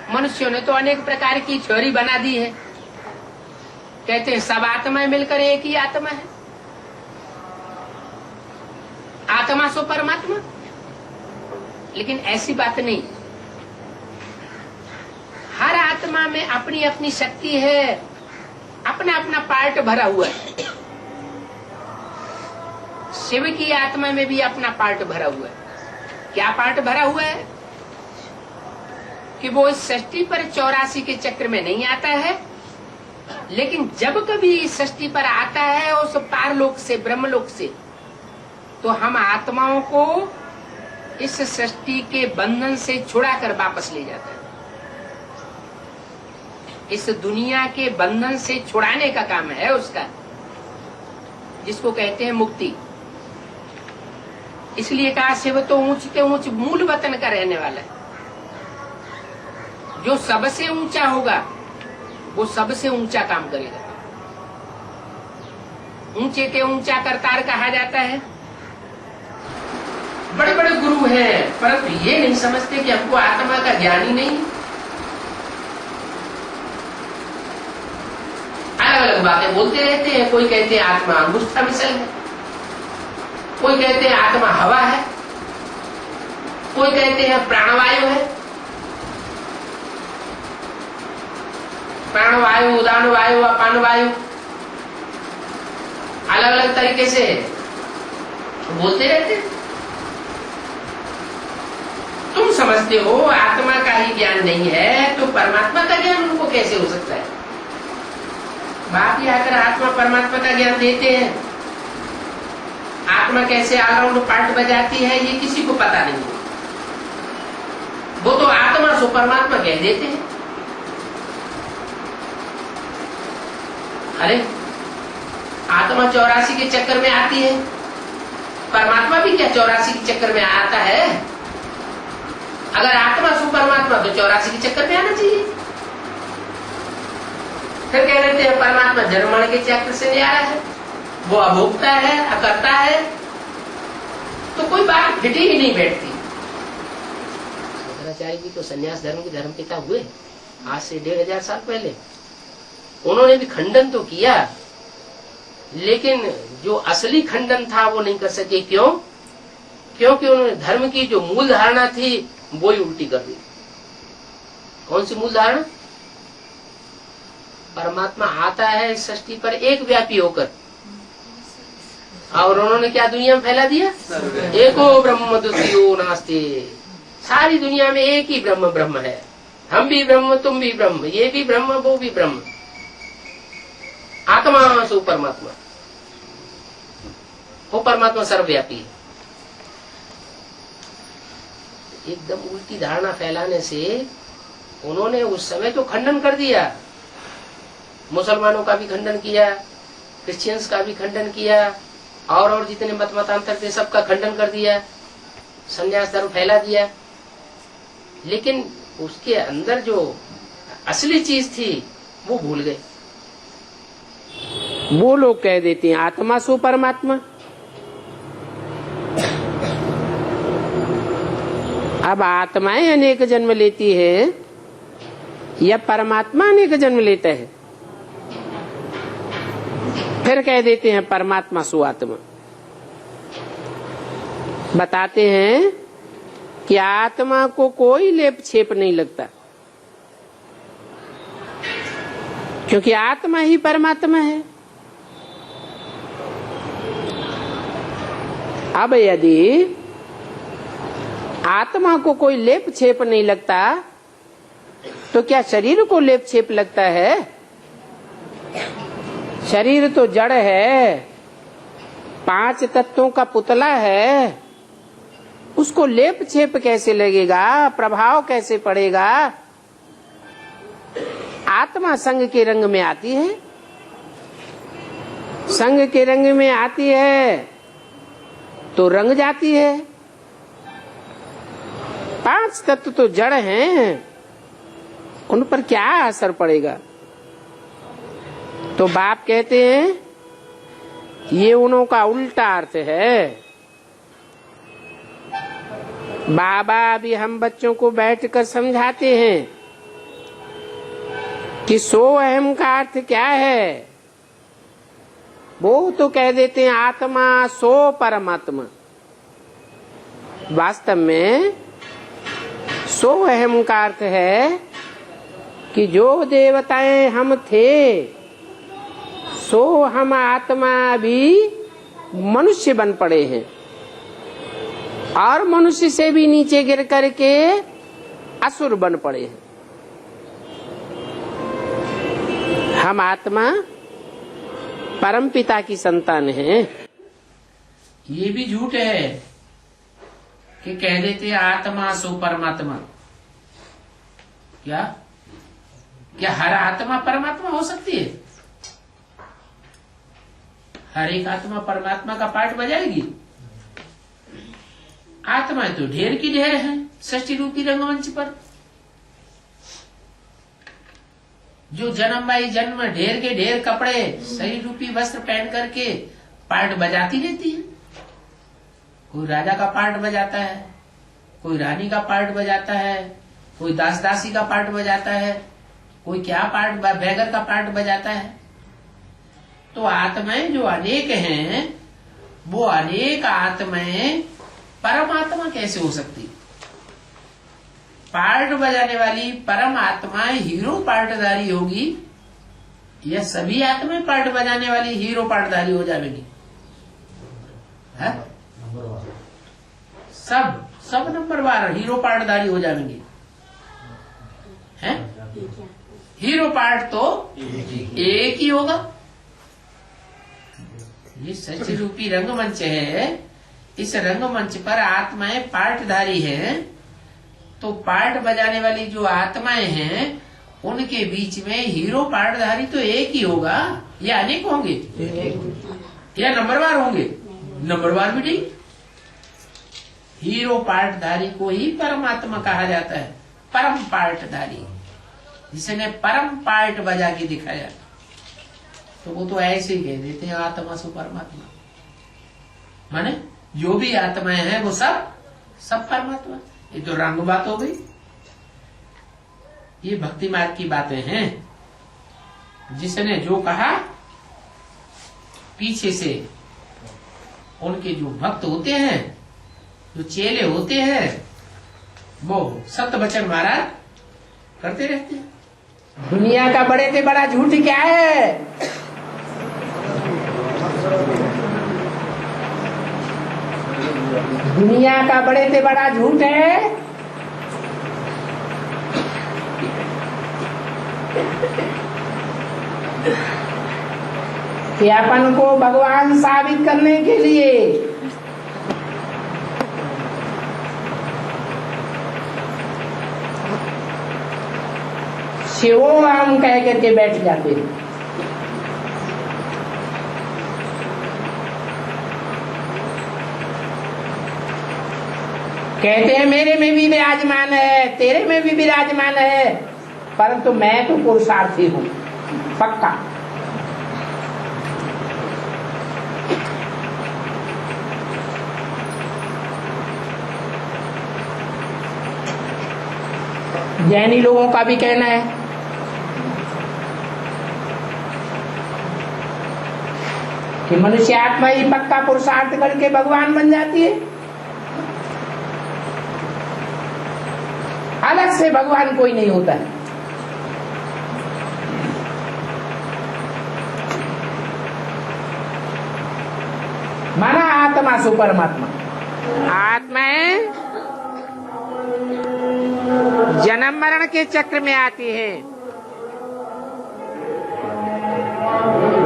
मनुष्यों ने तो अनेक प्रकार की थ्योरी बना दी है। कहते हैं सब आत्माएं मिलकर एक ही आत्मा है, आत्मा सो परमात्मा। लेकिन ऐसी बात नहीं। हर आत्मा में अपनी अपनी शक्ति है, अपना अपना पार्ट भरा हुआ है। शिव की आत्मा में भी अपना पार्ट भरा हुआ है। क्या पार्ट भरा हुआ है? कि वो इस सृष्टि पर 84 के चक्र में नहीं आता है, लेकिन जब कभी इस सृष्टि पर आता है उस पारलोक से, ब्रह्मलोक से, तो हम आत्माओं को इस सृष्टि के बंधन से छुड़ाकर वापस ले जाता है। इस दुनिया के बंधन से छुड़ाने का काम है उसका, जिसको कहते हैं मुक्ति। इसलिए कहा शिव तो ऊंच के ऊंच मूल वतन का रहने वाला है। जो सबसे ऊंचा होगा वो सबसे ऊंचा काम करेगा। ऊंचे के ऊंचा करतार कहा जाता है। बड़े बड़े गुरु हैं, परंतु ये नहीं समझते कि हमको आत्मा का ज्ञान ही नहीं। अलग अलग बातें बोलते रहते हैं। कोई कहते हैं आत्मा अंगुष्ठा मिसल है, कोई कहते हैं आत्मा हवा है, कोई कहते हैं प्राणवायु है। प्राणवायु, उदान वायु, अपान वायु, अलग अलग तरीके से बोलते रहते हैं। तुम समझते हो आत्मा का ही ज्ञान नहीं है, तो परमात्मा का ज्ञान उनको कैसे हो सकता है? बाप ही आकर आत्मा परमात्मा का ज्ञान देते हैं। आत्मा कैसे ऑलराउंड पार्ट बजाती है ये किसी को पता नहीं। वो तो आत्मा सो परमात्मा कह देते हैं। अरे आत्मा 84 के चक्कर में आती है, परमात्मा भी क्या 84 के चक्कर में आता है? अगर आत्मा सो परमात्मा तो 84 के चक्कर में आना चाहिए। फिर कह देते हैं परमात्मा जन्म मरण के चक्र से नहीं आ रहा है, वो अभोक्ता है, अकर्ता है, तो कोई बात घटी ही नहीं बैठती। शंकराचार्य जी तो संन्यास धर्म के धर्म पिता हुए आज से 1500 साल पहले। उन्होंने भी खंडन तो किया, लेकिन जो असली खंडन था वो नहीं कर सके। क्यों? क्योंकि उन्होंने धर्म की जो मूल धारणा थी वो ही उल्टी कर दी। कौन सी मूल धारणा? परमात्मा आता है इस सृष्टि पर एक व्यापी होकर, और उन्होंने क्या दुनिया में फैला दिया? एको ब्रह्म द्वितीयो नास्ति। सारी दुनिया में एक ही ब्रह्म ब्रह्म है। हम भी ब्रह्म, तुम भी ब्रह्म, ये भी ब्रह्म, वो भी ब्रह्म। आत्मा सो परमात्मा, वो परमात्मा सर्वव्यापी है। एकदम उल्टी धारणा फैलाने से उन्होंने उस समय तो खंडन कर दिया। मुसलमानों का भी खंडन किया, क्रिश्चियंस का भी खंडन किया, और जितने मतांतर थे सबका खंडन कर दिया, संन्यास धर्म फैला दिया। लेकिन उसके अंदर जो असली चीज थी वो भूल गए। वो लोग कह देते हैं आत्मा सो परमात्मा। अब आत्माएं अनेक जन्म लेती है या परमात्मा अनेक जन्म लेता है? फिर कह देते हैं परमात्मा सो आत्मा। बताते हैं कि आत्मा को कोई लेप छेप नहीं लगता, क्योंकि आत्मा ही परमात्मा है। अब यदि आत्मा को कोई लेप छेप नहीं लगता तो क्या शरीर को लेप छेप लगता है? शरीर तो जड़ है, 5 तत्वों का पुतला है, उसको लेप छेप कैसे लगेगा? प्रभाव कैसे पड़ेगा? आत्मा संग के रंग में आती है। संग के रंग में आती है तो रंग जाती है। 5 तत्व तो जड़ हैं, उन पर क्या असर पड़ेगा? तो बाप कहते हैं ये उन्हों का उल्टा अर्थ है। बाबा अभी हम बच्चों को बैठकर समझाते हैं कि सो अहम का अर्थ क्या है? वो तो कह देते हैं आत्मा सो परमात्मा। वास्तव में सो अहम का अर्थ है कि जो देवताएं हम थे सो हम आत्मा भी मनुष्य बन पड़े हैं और मनुष्य से भी नीचे गिर करके असुर बन पड़े हैं। हम आत्मा परमपिता की संतान हैं। ये भी झूठ है कि कह देते आत्मा सो परमात्मा। क्या क्या हर आत्मा परमात्मा हो सकती है? हर एक आत्मा परमात्मा का पाठ बजाएगी? आत्माएं तो ढेर की ढेर है सृष्टि रूपी रंगमंच पर। जो जन्मवाई जन्म ढेर के ढेर कपड़े शरीर रूपी वस्त्र पहन करके पार्ट बजाती रहती है। कोई राजा का पार्ट बजाता है, कोई रानी का पार्ट बजाता है, कोई दास दासी का पार्ट बजाता है, कोई क्या पार्ट बैगर का पार्ट बजाता है। तो आत्माएं जो अनेक हैं वो अनेक आत्माएं परमात्मा कैसे हो सकती? पार्ट बजाने वाली परम आत्माएं हीरो पार्टधारी होगी या सभी आत्माएं पार्ट बजाने वाली हीरो पार्टधारी हो जाएगी? सब नंबरवार हीरो पार्टधारी हो जाएंगे। हैं? हीरो पार्ट तो एक ही होगा। ये सच रूपी रंगमंच है। इस रंगमंच पर आत्माएं पार्टधारी हैं। तो पार्ट बजाने वाली जो आत्माएं हैं उनके बीच में हीरो पार्टधारी तो एक ही होगा या अनेक होंगे या नंबरवार होंगे? नंबरवार भी नहीं। हीरो पार्टधारी को ही परमात्मा कहा जाता है। परम पार्टधारी जिसने परम पार्ट बजा के दिखाया। तो वो तो ऐसे ही कह देते हैं आत्मा सो परमात्मा। माने जो भी आत्माएं हैं वो सब परमात्मा। ये तो रंग बात हो गई। ये भक्ति मार्ग की बातें हैं। जिसने जो कहा पीछे से उनके जो भक्त होते हैं, जो चेले होते हैं, वो सत्य वचन महाराज करते रहते हैं। दुनिया का बड़े से बड़ा झूठ क्या है? दुनिया का बड़े से बड़ा झूठ है कि अपन को भगवान साबित करने के लिए शिवो हम कह करके बैठ जाते हैं। कहते हैं मेरे में भी विराजमान है, तेरे में भी विराजमान है, परंतु मैं तो पुरुषार्थी हूं पक्का। जैनी लोगों का भी कहना है कि मनुष्य आत्मा ही पक्का पुरुषार्थ करके भगवान बन जाती है। अलग से भगवान कोई नहीं होता है। माना आत्मा सो परमात्मा। आत्माएं जन्म मरण के चक्र में आती है।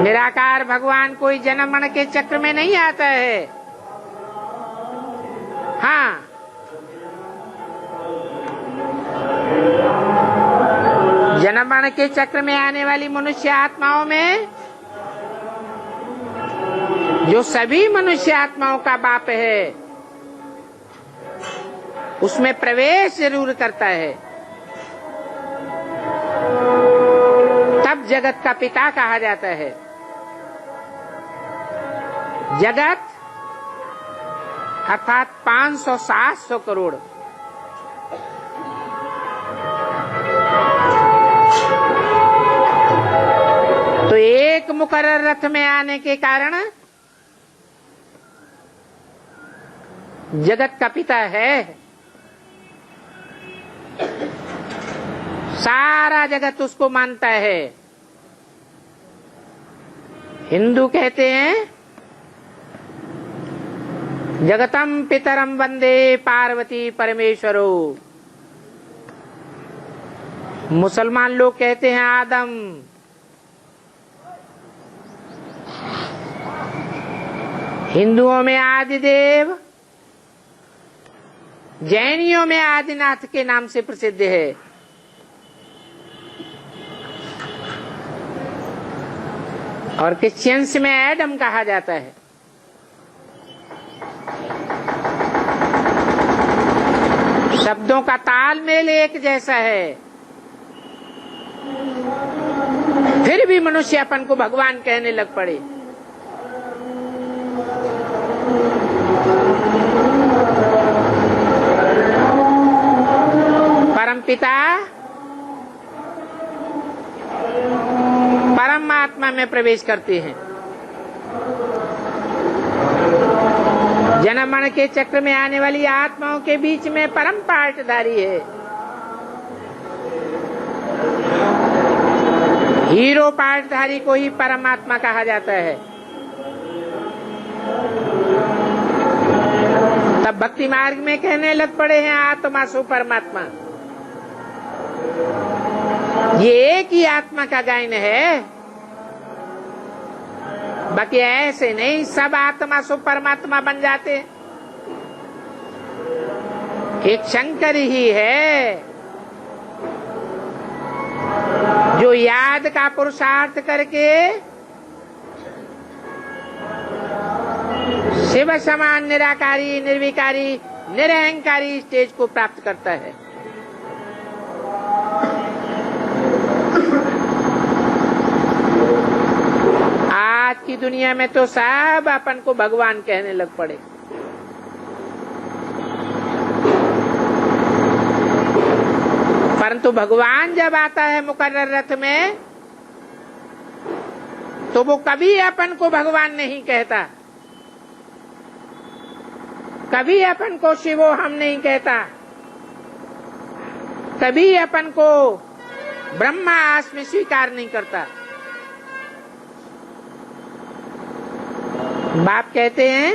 निराकार भगवान कोई जन्म मरण के चक्र में नहीं आता है। हाँ, जन्म मरण के चक्र में आने वाली मनुष्य आत्माओं में जो सभी मनुष्य आत्माओं का बाप है उसमें प्रवेश जरूर करता है। तब जगत का पिता कहा जाता है। जगत अर्थात 500-700 करोड़ रथ में आने के कारण जगत का पिता है। सारा जगत उसको मानता है। हिंदू कहते हैं जगतम पितरम वंदे पार्वती परमेश्वरो। मुसलमान लोग कहते हैं आदम। हिंदुओं में आदिदेव, जैनियों में आदिनाथ के नाम से प्रसिद्ध है। और क्रिश्चियंस में एडम कहा जाता है। शब्दों का तालमेल एक जैसा है, फिर भी मनुष्य अपन को भगवान कहने लग पड़े। परमपिता परमात्मा में प्रवेश करते हैं। जन्म मरण के चक्र में आने वाली आत्माओं के बीच में परम पाठधारी है। हीरो पाठधारी को ही परमात्मा कहा जाता है। तब भक्ति मार्ग में कहने लग पड़े हैं आत्मा सो परमात्मा। ये एक ही आत्मा का गायन है, बाकी ऐसे नहीं सब आत्मा सो परमात्मा बन जाते। एक शंकर ही है जो याद का पुरुषार्थ करके शिव समान निराकारी, निर्विकारी, निरहंकारी स्टेज को प्राप्त करता है। आज की दुनिया में तो सब अपन को भगवान कहने लग पड़े। परंतु भगवान जब आता है मुकर्रर रथ में, तो वो कभी अपन को भगवान नहीं कहता, कभी अपन को शिवो हम नहीं कहता, कभी अपन को ब्रह्मा आस्मि स्वीकार नहीं करता। बाप कहते हैं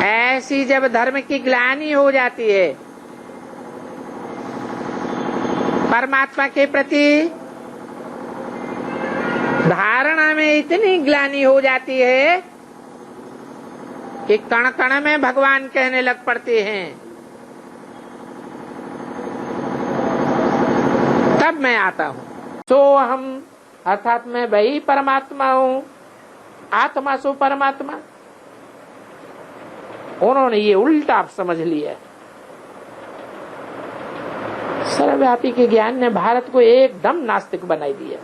ऐसी जब धर्म की ग्लानि हो जाती है, परमात्मा के प्रति धारणा में इतनी ग्लानि हो जाती है कि कण कण में भगवान कहने लग पड़ते हैं, तब मैं आता हूँ। सो हम अर्थात मैं वही परमात्मा हूँ, आत्मा सो परमात्मा। उन्होंने ये उल्टा समझ लिया। सर्वव्यापी के ज्ञान ने भारत को एकदम नास्तिक बनाई दिया।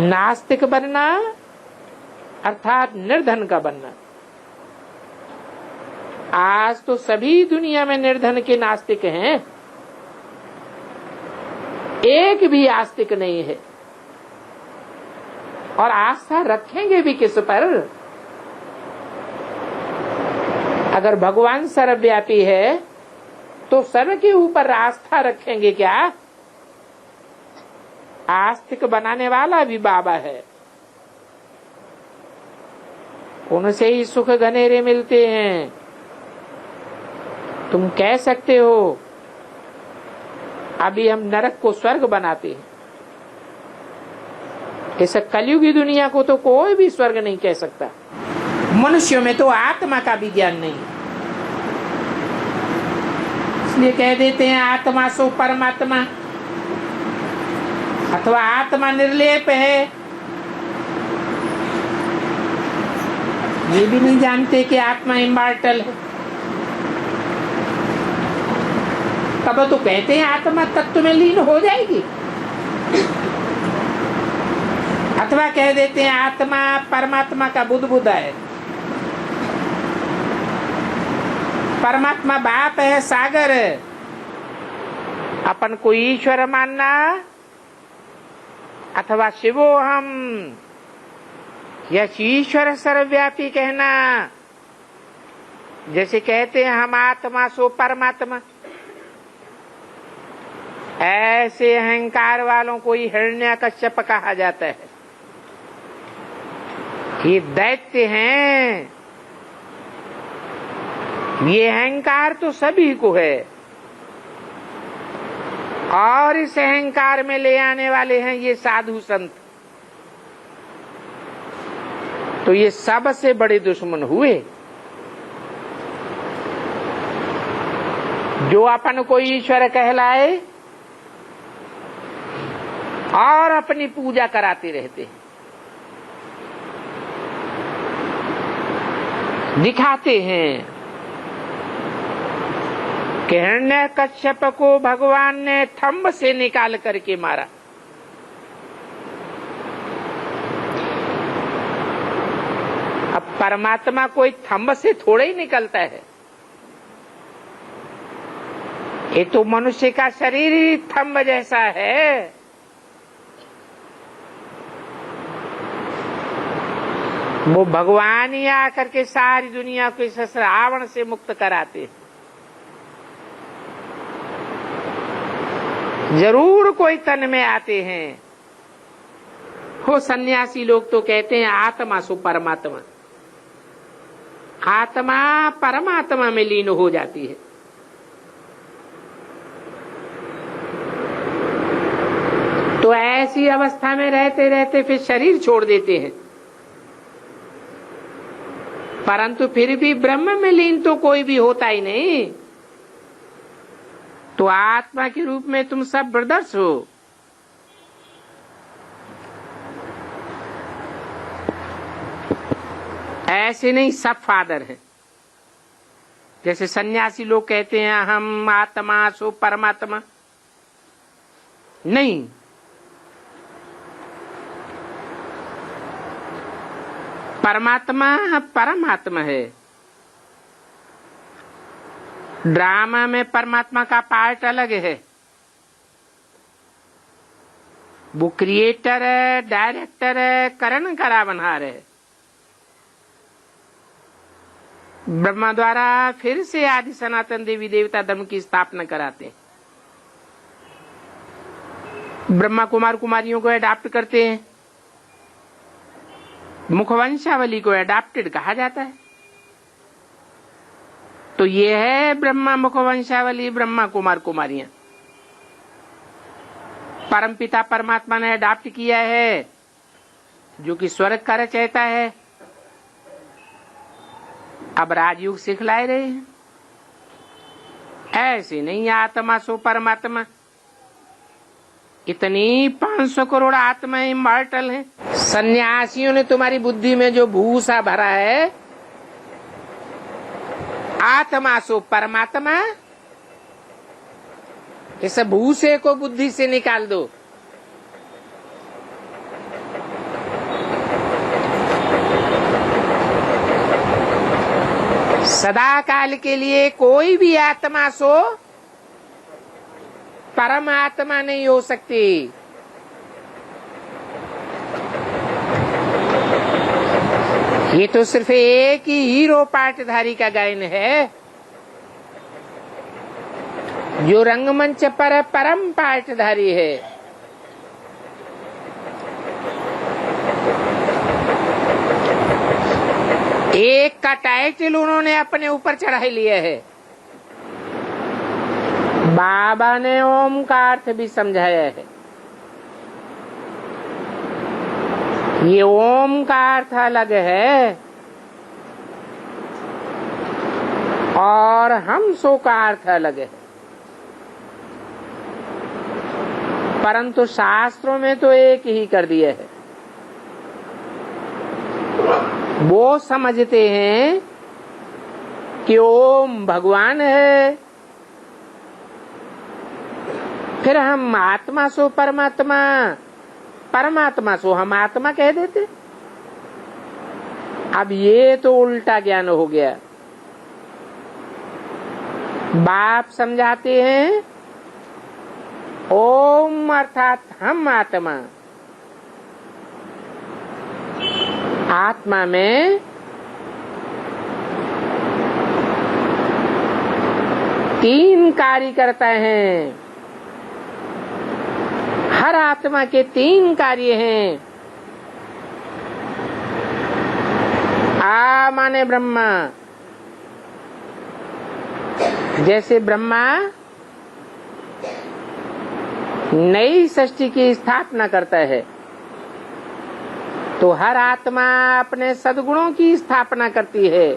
नास्तिक बनना अर्थात निर्धन का बनना। आज तो सभी दुनिया में निर्धन के नास्तिक हैं, एक भी आस्तिक नहीं है। और आस्था रखेंगे भी किस पर? अगर भगवान सर्वव्यापी है तो सर्व के ऊपर आस्था रखेंगे क्या? आस्तिक बनाने वाला भी बाबा है। उनसे ही सुख घनेरे मिलते हैं। तुम कह सकते हो अभी हम नरक को स्वर्ग बनाते हैं। इस कलयुगी दुनिया को तो कोई भी स्वर्ग नहीं कह सकता। मनुष्यों में तो आत्मा का भी ज्ञान नहीं, इसलिए कह देते हैं आत्मा सो परमात्मा, अथवा आत्मा निर्लेप है। ये भी नहीं जानते कि आत्मा इमॉर्टल है। तब तो कहते हैं आत्मा तत्व में लीन हो जाएगी, अथवा कह देते हैं आत्मा परमात्मा का बुदबुदा है। परमात्मा बाप है, सागर है। अपन को ईश्वर मानना अथवा शिवोहम, यह ईश्वर सर्वव्यापी कहना, जैसे कहते हैं हम आत्मा सो परमात्मा, ऐसे अहंकार वालों को ही हिरण्यकश्यप कहा जाता है। ये दैत्य हैं, ये अहंकार तो सभी को है, और इस अहंकार में ले आने वाले हैं ये साधु संत। तो ये सबसे बड़े दुश्मन हुए। जो अपन को ईश्वर कहलाए और अपनी पूजा कराते रहते हैं, दिखाते हैं कि हिरण्यकश्यप को भगवान ने थंब से निकाल करके मारा। अब परमात्मा कोई थंब से थोड़े ही निकलता है, ये तो मनुष्य का शरीर ही थंब जैसा है। वो भगवान ही आकर के सारी दुनिया को इस रावण से मुक्त कराते हैं। जरूर कोई तन में आते हैं। हो सन्यासी लोग तो कहते हैं आत्मा सो परमात्मा, आत्मा परमात्मा में लीन हो जाती है। तो ऐसी अवस्था में रहते रहते फिर शरीर छोड़ देते हैं, परंतु फिर भी ब्रह्म में लीन तो कोई भी होता ही नहीं। तो आत्मा के रूप में तुम सब ब्रदर्स हो। ऐसे नहीं, सब फादर हैं। जैसे सन्यासी लोग कहते हैं हम आत्मा सो परमात्मा, नहीं, परमात्मा परमात्मा है। ड्रामा में परमात्मा का पार्ट अलग है, वो क्रिएटर है, डायरेक्टर है, करण करावनहार है। ब्रह्मा द्वारा फिर से आदि सनातन देवी देवता धर्म की स्थापना कराते हैं। ब्रह्मा कुमार कुमारियों को अडॉप्ट करते हैं, मुखवंशावली को अडॉप्टेड कहा जाता है। तो ये है ब्रह्मा मुखवंशावली, ब्रह्मा कुमार कुमारियां। परमपिता परमात्मा ने अडॉप्ट किया है, जो कि स्वर्ग का रचयिता है। अब राजयुग सिखलाए रहे हैं। ऐसे नहीं आत्मा सो परमात्मा, इतनी 500 करोड़ आत्मा इमॉर्टल हैं। सन्यासियों ने तुम्हारी बुद्धि में जो भूसा भरा है आत्मा सो परमात्मा, इस भूसे को बुद्धि से निकाल दो। सदा काल के लिए कोई भी आत्मा सो परमात्मा नहीं हो सकती। ये तो सिर्फ एक ही हीरो पाटधारी का गायन है, जो रंगमंच पर परम पाटधारी है। एक का टाइटल उन्होंने अपने ऊपर चढ़ा लिया है। बाबा ने ओम का अर्थ भी समझाया है। ये ओम का अर्थ अलग है और हम सो का अर्थ अलग है, परंतु शास्त्रों में तो एक ही कर दिया है। वो समझते हैं कि ओम भगवान है, फिर हम आत्मा सो परमात्मा, परमात्मा सो हम आत्मा कह देते। अब ये तो उल्टा ज्ञान हो गया। बाप समझाते हैं ओम अर्थात हम आत्मा, आत्मा में तीन कार्य करता है। हर आत्मा के तीन कार्य हैं। आ माने ब्रह्मा, जैसे ब्रह्मा नई सृष्टि की स्थापना करता है, तो हर आत्मा अपने सद्गुणों की स्थापना करती है।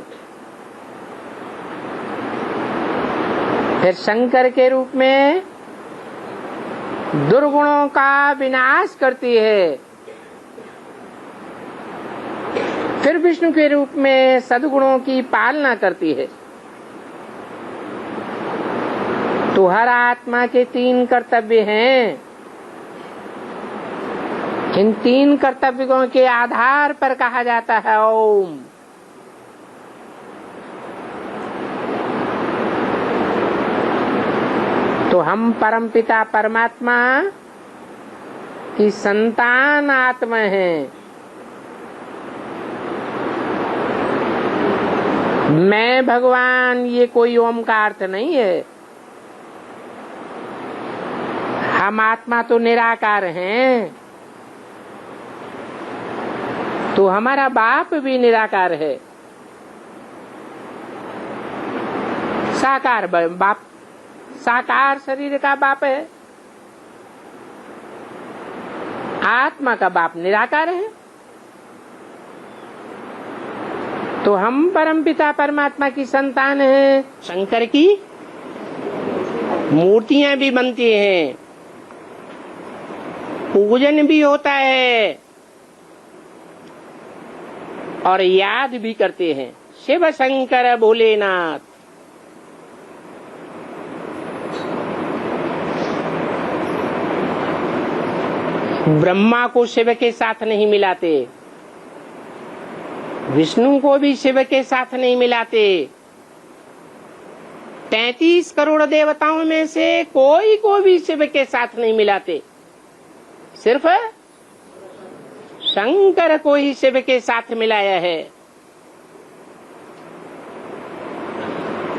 फिर शंकर के रूप में दुर्गुणों का विनाश करती है। फिर विष्णु के रूप में सद्गुणों की पालना करती है। तो हर आत्मा के तीन कर्तव्य हैं। इन तीन कर्तव्यों के आधार पर कहा जाता है ओम। तो हम परमपिता परमात्मा की संतान आत्मा हैं। मैं भगवान, ये कोई ओम का अर्थ नहीं है। हम आत्मा तो निराकार हैं, तो हमारा बाप भी निराकार है। साकार बाप, साकार शरीर का बाप है। आत्मा का बाप निराकार है। तो हम परमपिता परमात्मा की संतान हैं। शंकर की मूर्तियां भी बनती हैं, पूजन भी होता है और याद भी करते हैं। शिव शंकर भोलेनाथ। ब्रह्मा को शिव के साथ नहीं मिलाते, विष्णु को भी शिव के साथ नहीं मिलाते। 33 करोड़ देवताओं में से कोई को भी शिव के साथ नहीं मिलाते। सिर्फ शंकर को ही शिव के साथ मिलाया है।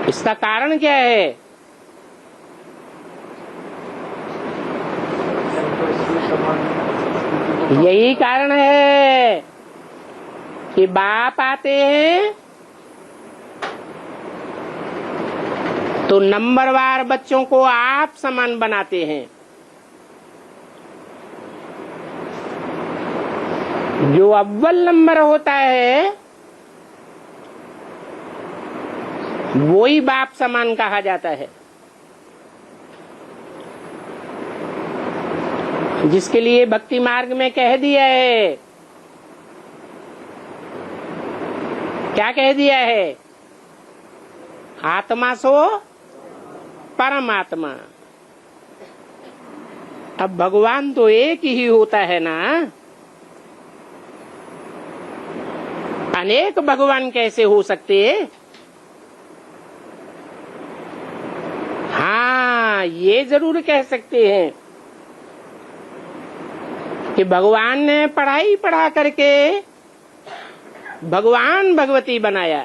इसका कारण क्या है? यही कारण है कि बाप आते हैं तो नंबरवार बच्चों को आप समान बनाते हैं। जो अव्वल नंबर होता है वो ही बाप समान कहा जाता है। जिसके लिए भक्ति मार्ग में कह दिया है, क्या कह दिया है? आत्मा सो परमात्मा। अब भगवान तो एक ही होता है ना, अनेक भगवान कैसे हो सकते? हाँ, ये जरूर कह सकते हैं कि भगवान ने पढ़ाई पढ़ा करके भगवान भगवती बनाया।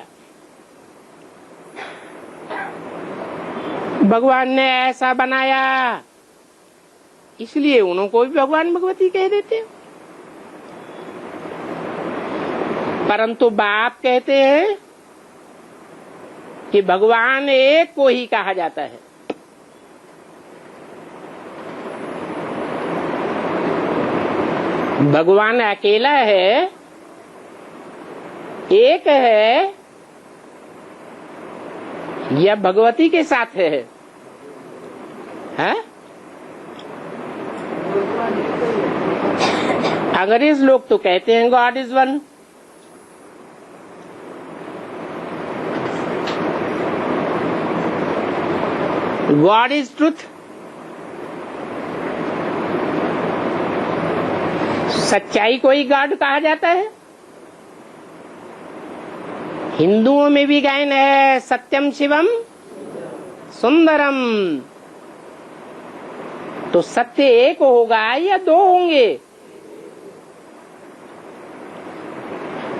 भगवान ने ऐसा बनाया इसलिए उनको भी भगवान भगवती कह देते हैं। परंतु बाप कहते हैं कि भगवान एक को ही कहा जाता है। भगवान अकेला है, एक है, या भगवती के साथ है? अंग्रेज लोग तो कहते हैं God is one. God is truth. सच्चाई को ही गॉड कहा जाता है। हिंदुओं में भी गायन है, सत्यम शिवम सुंदरम। तो सत्य एक होगा या दो होंगे?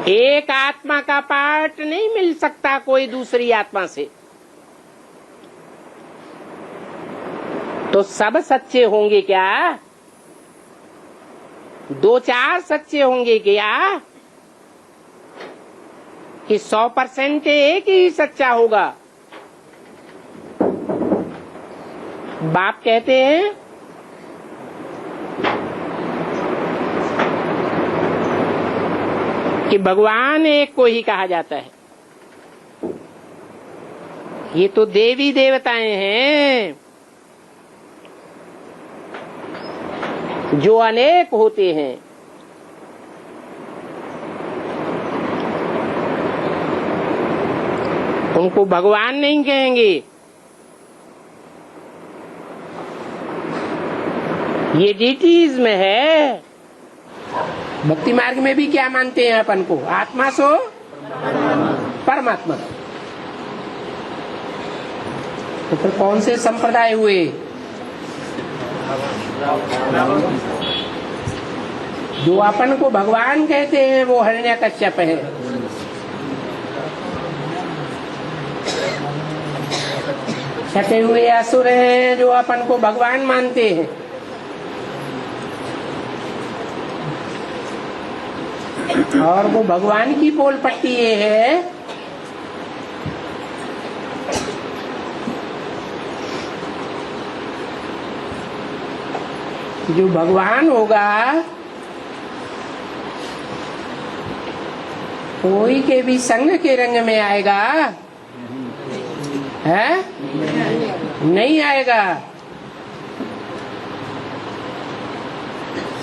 एक आत्मा का पार्ट नहीं मिल सकता कोई दूसरी आत्मा से, तो सब सच्चे होंगे क्या? 2-4 सच्चे होंगे क्या? कि 100% एक ही सच्चा होगा? बाप कहते हैं कि भगवान एक को ही कहा जाता है। ये तो देवी देवताएं हैं जो अनेक होते हैं। उनको भगवान नहीं कहेंगे। ये डीटीज में है। भक्ति मार्ग में भी क्या मानते हैं अपन को? आत्मा सो परमात्मा। तो फिर कौन से संप्रदाय हुए? जो अपन को भगवान कहते हैं वो हिरण्यकश्यप है। छटे हुए असुर हैं जो अपन को भगवान मानते हैं। और वो भगवान की पोल पट्टी ये है जो भगवान होगा कोई के भी संग के रंग में आएगा है? नहीं आएगा।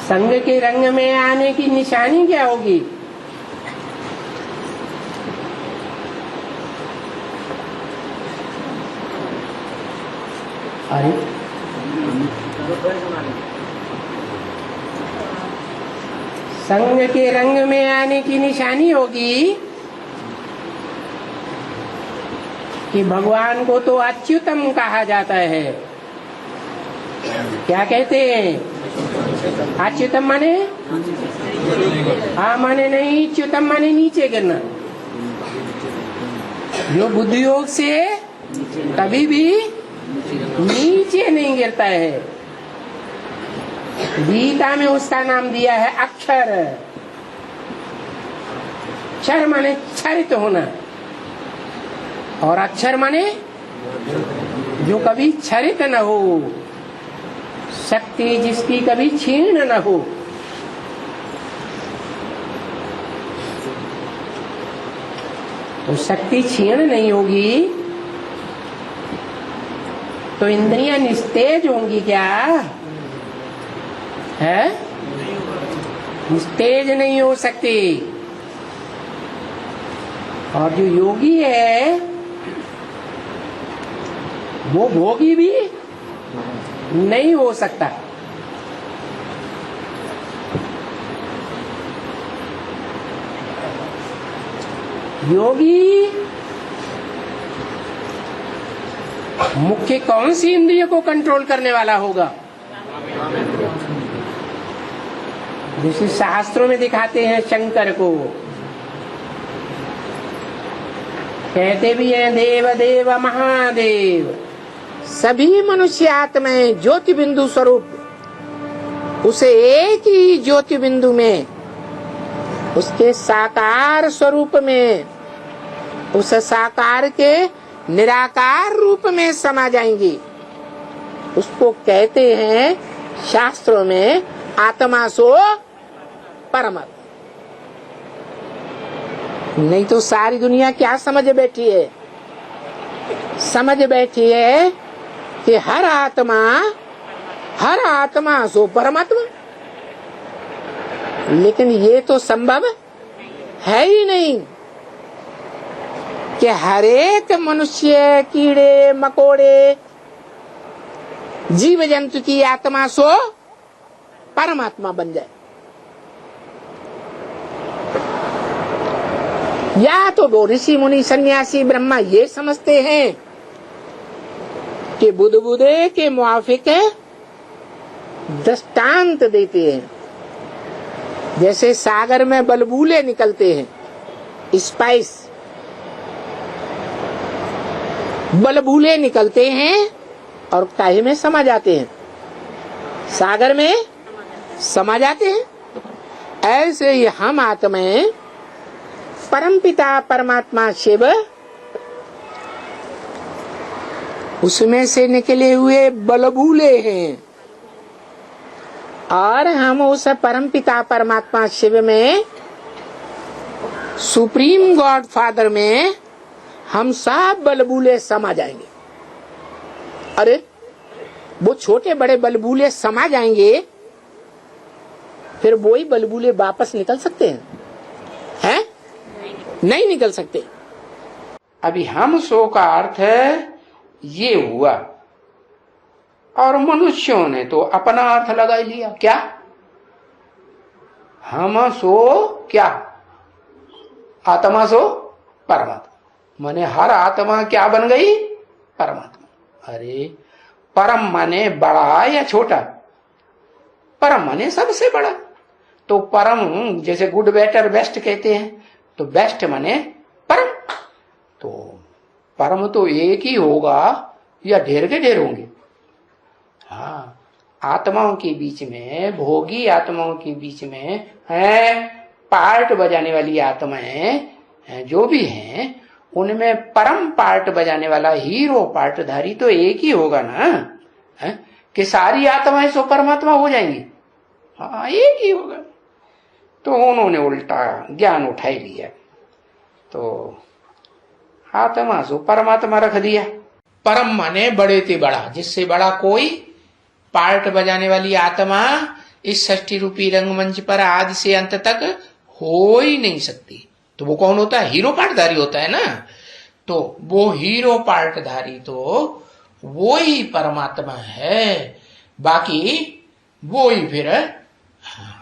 संग के रंग में आने की निशानी क्या होगी? अरे संग के रंग में आने की निशानी होगी कि भगवान को तो अच्युतम कहा जाता है। क्या कहते हैं? अच्युतम माने हाँ माने नहीं, च्युतम माने नीचे गिरना। जो बुद्धि योग से कभी भी नीचे नहीं गिरता है। गीता में उसका नाम दिया है अक्षर। क्षर माने क्षरित होना और अक्षर माने जो कभी क्षरित न हो, शक्ति जिसकी कभी क्षीण न हो। तो शक्ति क्षीण नहीं होगी तो इंद्रियां निस्तेज होंगी क्या है? निस्तेज नहीं हो सकती। और जो योगी है वो भोगी भी नहीं हो सकता। योगी मुख्य कौन सी इंद्रिय को कंट्रोल करने वाला होगा? जैसे शास्त्रों में दिखाते हैं शंकर को, कहते भी हैं देव देव महादेव। सभी मनुष्य आत्माएं ज्योति बिंदु स्वरूप, उसे एक ही ज्योति बिंदु में, उसके साकार स्वरूप में, उस साकार के निराकार रूप में समा जाएंगी। उसको कहते हैं शास्त्रों में आत्मा सो परमात्मा। नहीं तो सारी दुनिया क्या समझ बैठी है? समझ बैठी है कि हर आत्मा सो परमात्मा। लेकिन ये तो संभव है ही नहीं कि हर एक मनुष्य, कीड़े मकोड़े, जीव जंतु की आत्मा सो परमात्मा बन जाए। या तो वो ऋषि मुनि सन्यासी ब्रह्मा ये समझते हैं कि बुध बुधे के मुआफिक दृष्टांत देते हैं। जैसे सागर में बलबूले निकलते हैं स्पाइस, बलबूले निकलते हैं और काहे में समा जाते हैं, सागर में समा जाते हैं। ऐसे ही हम आत्माएं परमपिता परमात्मा शिव उसमें से निकले हुए बलबूले हैं और हम उस परमपिता परमात्मा शिव में, सुप्रीम गॉड फादर में हम सब बलबूले समा जाएंगे। अरे वो छोटे बड़े बलबूले समा जाएंगे, फिर वही बलबूले वापस निकल सकते हैं? नहीं निकल सकते। अभी हम सो का अर्थ ये हुआ और मनुष्यों ने तो अपना अर्थ लगा लिया। क्या हम सो, क्या आत्मा सो परमात्मा, माने हर आत्मा क्या बन गई? परमात्मा। अरे परम माने बड़ा या छोटा? परम माने सबसे बड़ा। तो परम जैसे गुड बेटर बेस्ट कहते हैं, तो बेस्ट माने परम। तो परम तो एक ही होगा या ढेर के ढेर होंगे? हाँ, आत्माओं के बीच में, भोगी आत्माओं के बीच में है पार्ट बजाने वाली आत्माएं जो भी हैं, उनमें परम पार्ट बजाने वाला हीरो पार्टधारी तो एक ही होगा ना, है? कि सारी आत्माएं सो परमात्मा हो जाएंगी? हाँ, एक ही होगा। तो उन्होंने उल्टा ज्ञान उठा लिया, तो आत्मा सो परमात्मा रख दिया। परम माने बड़े ते बड़ा, जिससे बड़ा कोई पार्ट बजाने वाली आत्मा इस षष्ठी रूपी रंगमंच पर आदि से अंत तक हो ही नहीं सकती। तो वो कौन होता है? हीरो पार्टधारी होता है ना। तो वो हीरो पार्टधारी तो वो ही परमात्मा है, बाकी वो ही फिर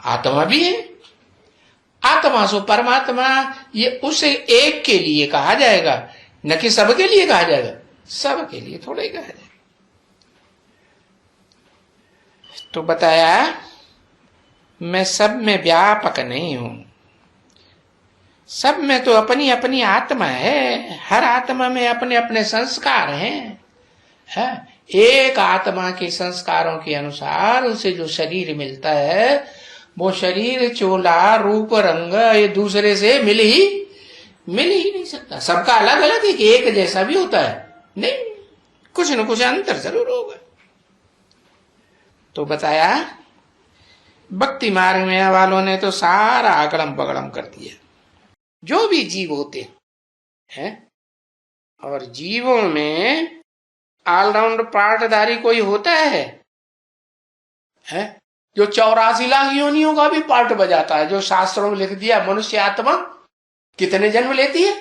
आत्मा भी है। आत्मा सो परमात्मा, ये उसे एक के लिए कहा जाएगा, न कि सबके लिए कहा जाएगा। सबके लिए थोड़ा ही कहा जाएगा। तो बताया मैं सब में व्यापक नहीं हूं, सब में तो अपनी अपनी आत्मा है, हर आत्मा में अपने अपने संस्कार हैं। एक आत्मा के संस्कारों के अनुसार उसे जो शरीर मिलता है, वो शरीर चोला रूप रंग ये दूसरे से मिल ही नहीं सकता। सबका अलग अलग है कि एक जैसा भी होता है? नहीं, कुछ न कुछ अंतर जरूर होगा। तो बताया भक्ति मार्ग में वालों ने तो सारा अगड़म बगड़म कर दिया। जो भी जीव होते हैं, और जीवों में ऑलराउंड पार्टधारी कोई होता है जो 84 लाख योनियों का भी पार्ट बजाता है, जो शास्त्रों में लिख दिया मनुष्य आत्मा कितने जन्म लेती है?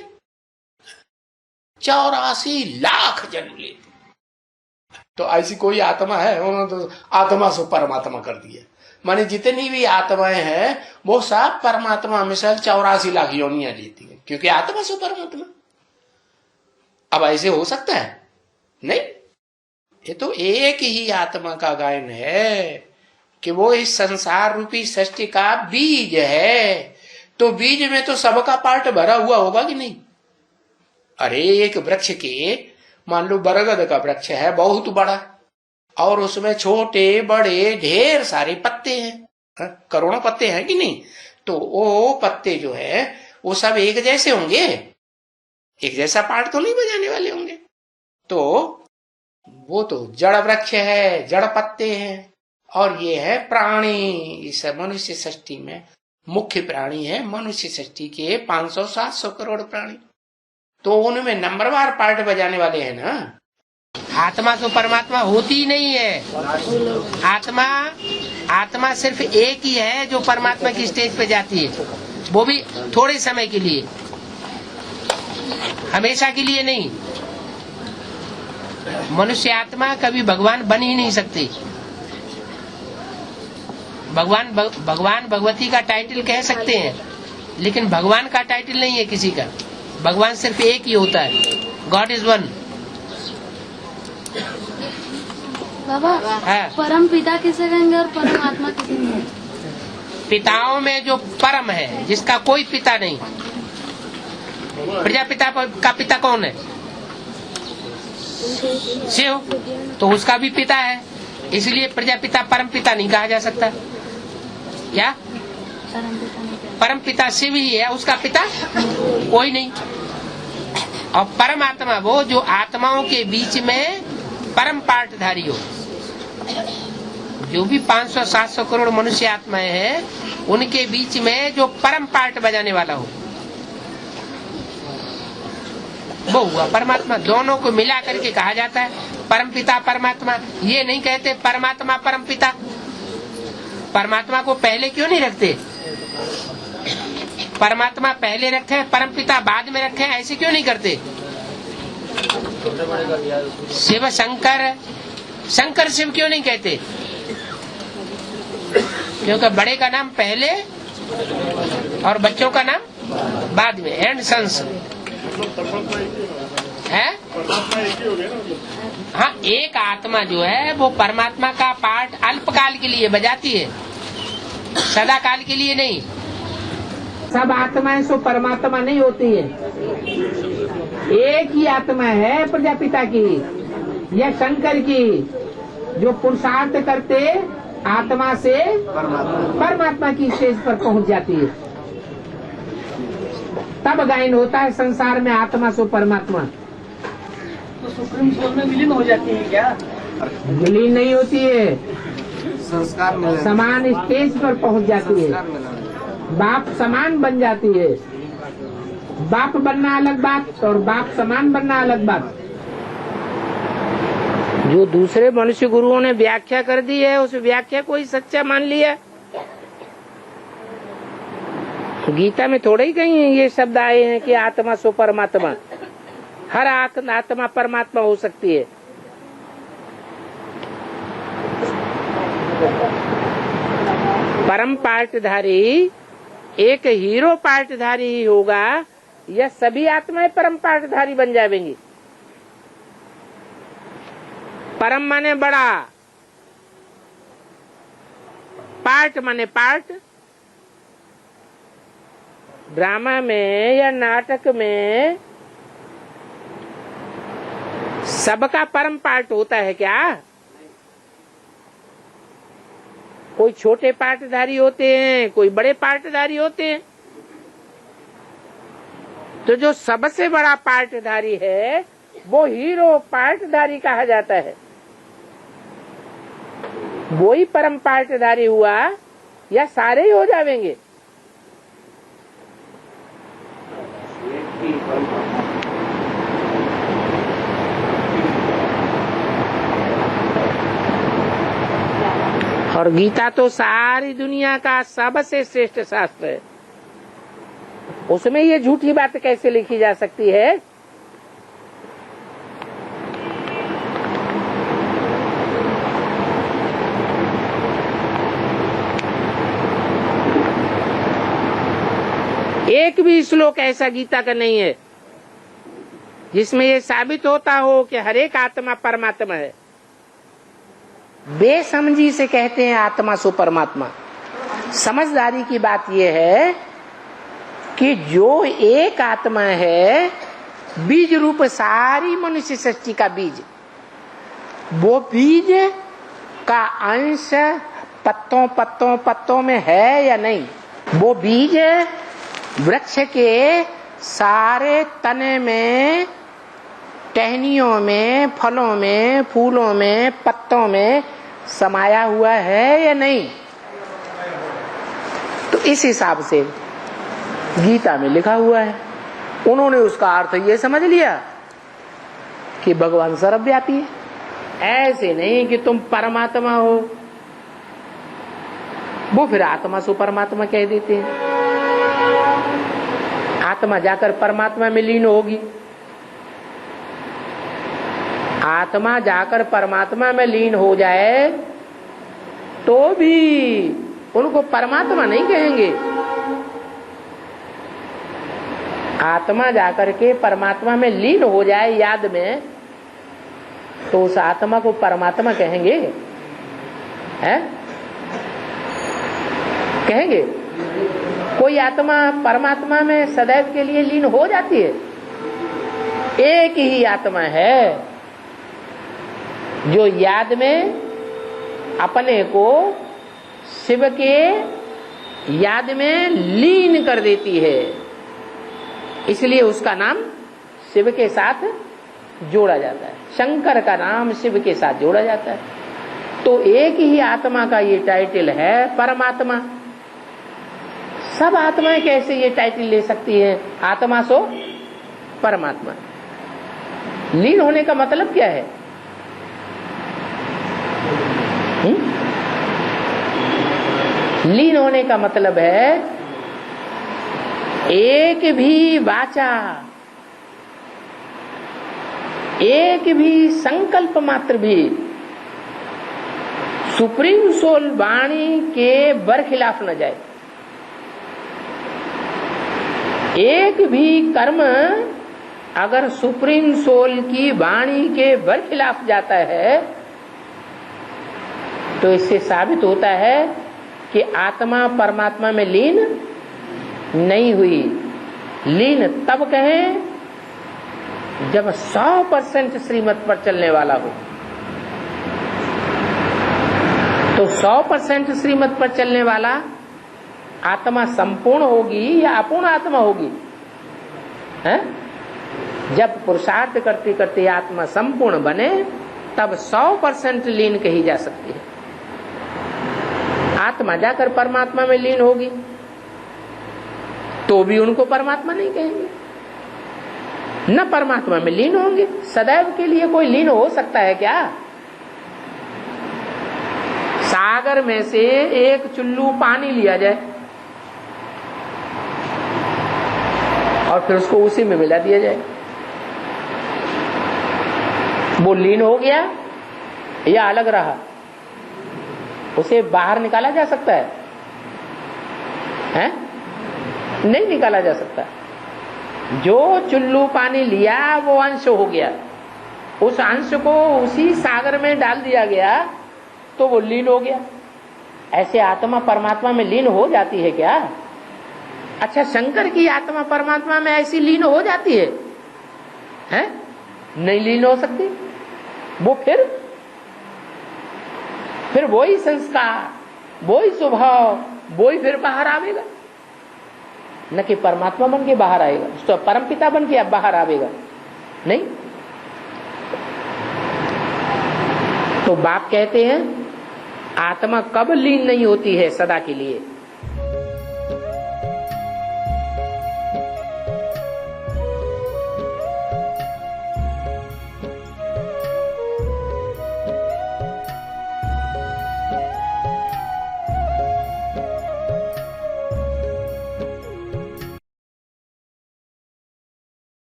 84 लाख जन्म लेती। तो ऐसी कोई आत्मा है? उन्होंने तो आत्मा से परमात्मा कर दिया। माने जितनी भी आत्माएं हैं वो सब परमात्मा में से 84 लाख योनियां लेती है, क्योंकि आत्मा से परमात्मा। अब ऐसे हो सकता है? नहीं, ये तो एक ही आत्मा का गायन है कि वो इस संसार रूपी सृष्टि का बीज है। तो बीज में तो सबका पार्ट भरा हुआ होगा कि नहीं? अरे एक वृक्ष के, मान लो बरगद का वृक्ष है बहुत बड़ा, और उसमें छोटे बड़े ढेर सारे पत्ते हैं, करोड़ों पत्ते हैं कि नहीं? तो वो पत्ते जो है वो सब एक जैसे होंगे? एक जैसा पार्ट तो नहीं बजाने वाले होंगे। तो वो तो जड़ वृक्ष है, जड़ पत्ते हैं। और ये है प्राणी। इस मनुष्य सृष्टि में मुख्य प्राणी है मनुष्य सृष्टि के 500-700 करोड़ प्राणी। तो उनमें नंबरवार पार्ट बजाने वाले हैं ना। आत्मा तो परमात्मा होती ही नहीं है। आत्मा सिर्फ एक ही है जो परमात्मा की स्टेज पे जाती है, वो भी थोड़े समय के लिए, हमेशा के लिए नहीं। मनुष्य आत्मा कभी भगवान बन ही नहीं सकती। भगवान भगवती का टाइटल कह सकते हैं, लेकिन भगवान का टाइटल नहीं है किसी का। भगवान सिर्फ एक ही होता है, गॉड इज वन। बाबा, परम पिता किसे कहेंगे और परम आत्मा किसे कहेंगे? पिताओं में जो परम है, जिसका कोई पिता नहीं, प्रजापिता का पिता कौन है? शिव, तो उसका भी पिता है, इसलिए प्रजापिता परम पिता नहीं कहा जा सकता। क्या? परम पिता शिव ही है, उसका पिता कोई नहीं। और परमात्मा वो जो आत्माओं के बीच में परम पाठधारी हो। जो भी 500-700 करोड़ मनुष्य आत्माएं हैं, उनके बीच में जो परम पाठ बजाने वाला हो, वो हुआ परमात्मा। दोनों को मिला करके कहा जाता है परम पिता परमात्मा। ये नहीं कहते परमात्मा परम पिता। परमात्मा को पहले क्यों नहीं रखते? परमात्मा पहले रखे, परम पिता बाद में रखे, ऐसे क्यों नहीं करते? शिव शंकर, शंकर शिव क्यों नहीं कहते? क्योंकि बड़े का नाम पहले और बच्चों का नाम बाद में, एंड सन्स है। हाँ, एक आत्मा जो है वो परमात्मा का पाठ अल्पकाल के लिए बजाती है, सदा काल के लिए नहीं। सब आत्माएं सो परमात्मा नहीं होती है। एक ही आत्मा है प्रजापिता की या शंकर की, जो पुरुषार्थ करते आत्मा से परमात्मा की स्टेज पर पहुंच जाती है। तब गायन होता है संसार में आत्मा सो परमात्मा। तो सुप्रीम सोल में विलीन हो जाती है क्या? विलीन नहीं होती है, संस्कार में समान स्टेज पर पहुंच जाती है, बाप समान बन जाती है। बाप बनना अलग बात और बाप समान बनना अलग बात। जो दूसरे मनुष्य गुरुओं ने व्याख्या कर दी है, उस व्याख्या को ही सच्चा मान लिया। गीता में थोड़े ही कहीं ये शब्द आए हैं कि आत्मा सो परमात्मा। हर आत्मा परमात्मा हो सकती है। परम पाठधारी एक हीरो पाठधारी ही होगा या सभी आत्माएं परम पाठधारी बन जाएंगी? परम माने बड़ा, पाठ माने पाठ। ड्रामा में या नाटक में सबका परम पाठ होता है क्या? कोई छोटे पाठधारी होते हैं, कोई बड़े पाठधारी होते हैं। तो जो सबसे बड़ा पाठधारी है वो हीरो पाठधारी कहा जाता है। वो ही परम पाठधारी हुआ या सारे ही हो जाएंगे? और गीता तो सारी दुनिया का सबसे श्रेष्ठ शास्त्र है। उसमें ये झूठी बात कैसे लिखी जा सकती है? एक भी श्लोक ऐसा गीता का नहीं है जिसमें ये साबित होता हो कि हर एक आत्मा परमात्मा है। बेसमझी से कहते हैं आत्मा सो परमात्मा। समझदारी की बात यह है कि जो एक आत्मा है, बीज रूप सारी मनुष्य सृष्टि का बीज, वो बीज का अंश पत्तों में है या नहीं? वो बीज वृक्ष के सारे तने में, टहनियों में, फलों में, फूलों में, पत्तों में समाया हुआ है या नहीं? तो इस हिसाब से गीता में लिखा हुआ है। उन्होंने उसका अर्थ ये समझ लिया कि भगवान सर्वव्यापी है। ऐसे नहीं कि तुम परमात्मा हो, वो फिर आत्मा सो परमात्मा कह देते हैं। आत्मा जाकर परमात्मा में लीन होगी। आत्मा जाकर परमात्मा में लीन हो जाए तो भी उनको परमात्मा नहीं कहेंगे। आत्मा जाकर के परमात्मा में लीन हो जाए याद में, तो उस आत्मा को परमात्मा कहेंगे? हैं? कहेंगे? कोई आत्मा परमात्मा में सदैव के लिए लीन हो जाती है? एक ही आत्मा है जो याद में अपने को शिव के याद में लीन कर देती है, इसलिए उसका नाम शिव के साथ जोड़ा जाता है। शंकर का नाम शिव के साथ जोड़ा जाता है। तो एक ही आत्मा का ये टाइटल है परमात्मा। सब आत्माएं कैसे ये टाइटल ले सकती हैं? आत्मा सो परमात्मा। लीन होने का मतलब क्या है? लीन होने का मतलब है एक भी वाचा, एक भी संकल्प मात्र भी सुप्रीम सोल वाणी के बरखिलाफ न जाए। एक भी कर्म अगर सुप्रीम सोल की वाणी के बरखिलाफ जाता है तो इससे साबित होता है कि आत्मा परमात्मा में लीन नहीं हुई। लीन तब कहें जब 100% श्रीमत पर चलने वाला हो। तो 100% श्रीमत पर चलने वाला आत्मा संपूर्ण होगी या अपूर्ण आत्मा होगी? है? जब पुरुषार्थ करते करते आत्मा संपूर्ण बने तब 100% लीन कही जा सकती है। आत्मा जाकर परमात्मा में लीन होगी तो भी उनको परमात्मा नहीं कहेंगे, न परमात्मा में लीन होंगे। सदैव के लिए कोई लीन हो सकता है क्या? सागर में से एक चुल्लू पानी लिया जाए और फिर उसको उसी में मिला दिया जाए, वो लीन हो गया या अलग रहा? उसे बाहर निकाला जा सकता है? हैं? नहीं निकाला जा सकता। जो चुल्लू पानी लिया वो अंश हो गया, उस अंश को उसी सागर में डाल दिया गया तो वो लीन हो गया। ऐसे आत्मा परमात्मा में लीन हो जाती है क्या? अच्छा, शंकर की आत्मा परमात्मा में ऐसी लीन हो जाती है? हैं? नहीं लीन हो सकती। वो फिर वही संस्कार, वही स्वभाव, वही फिर बाहर आवेगा, न कि परमात्मा बन के बाहर आएगा, तो परमपिता बन के अब बाहर आवेगा नहीं। तो बाप कहते हैं आत्मा कब लीन नहीं होती है सदा के लिए?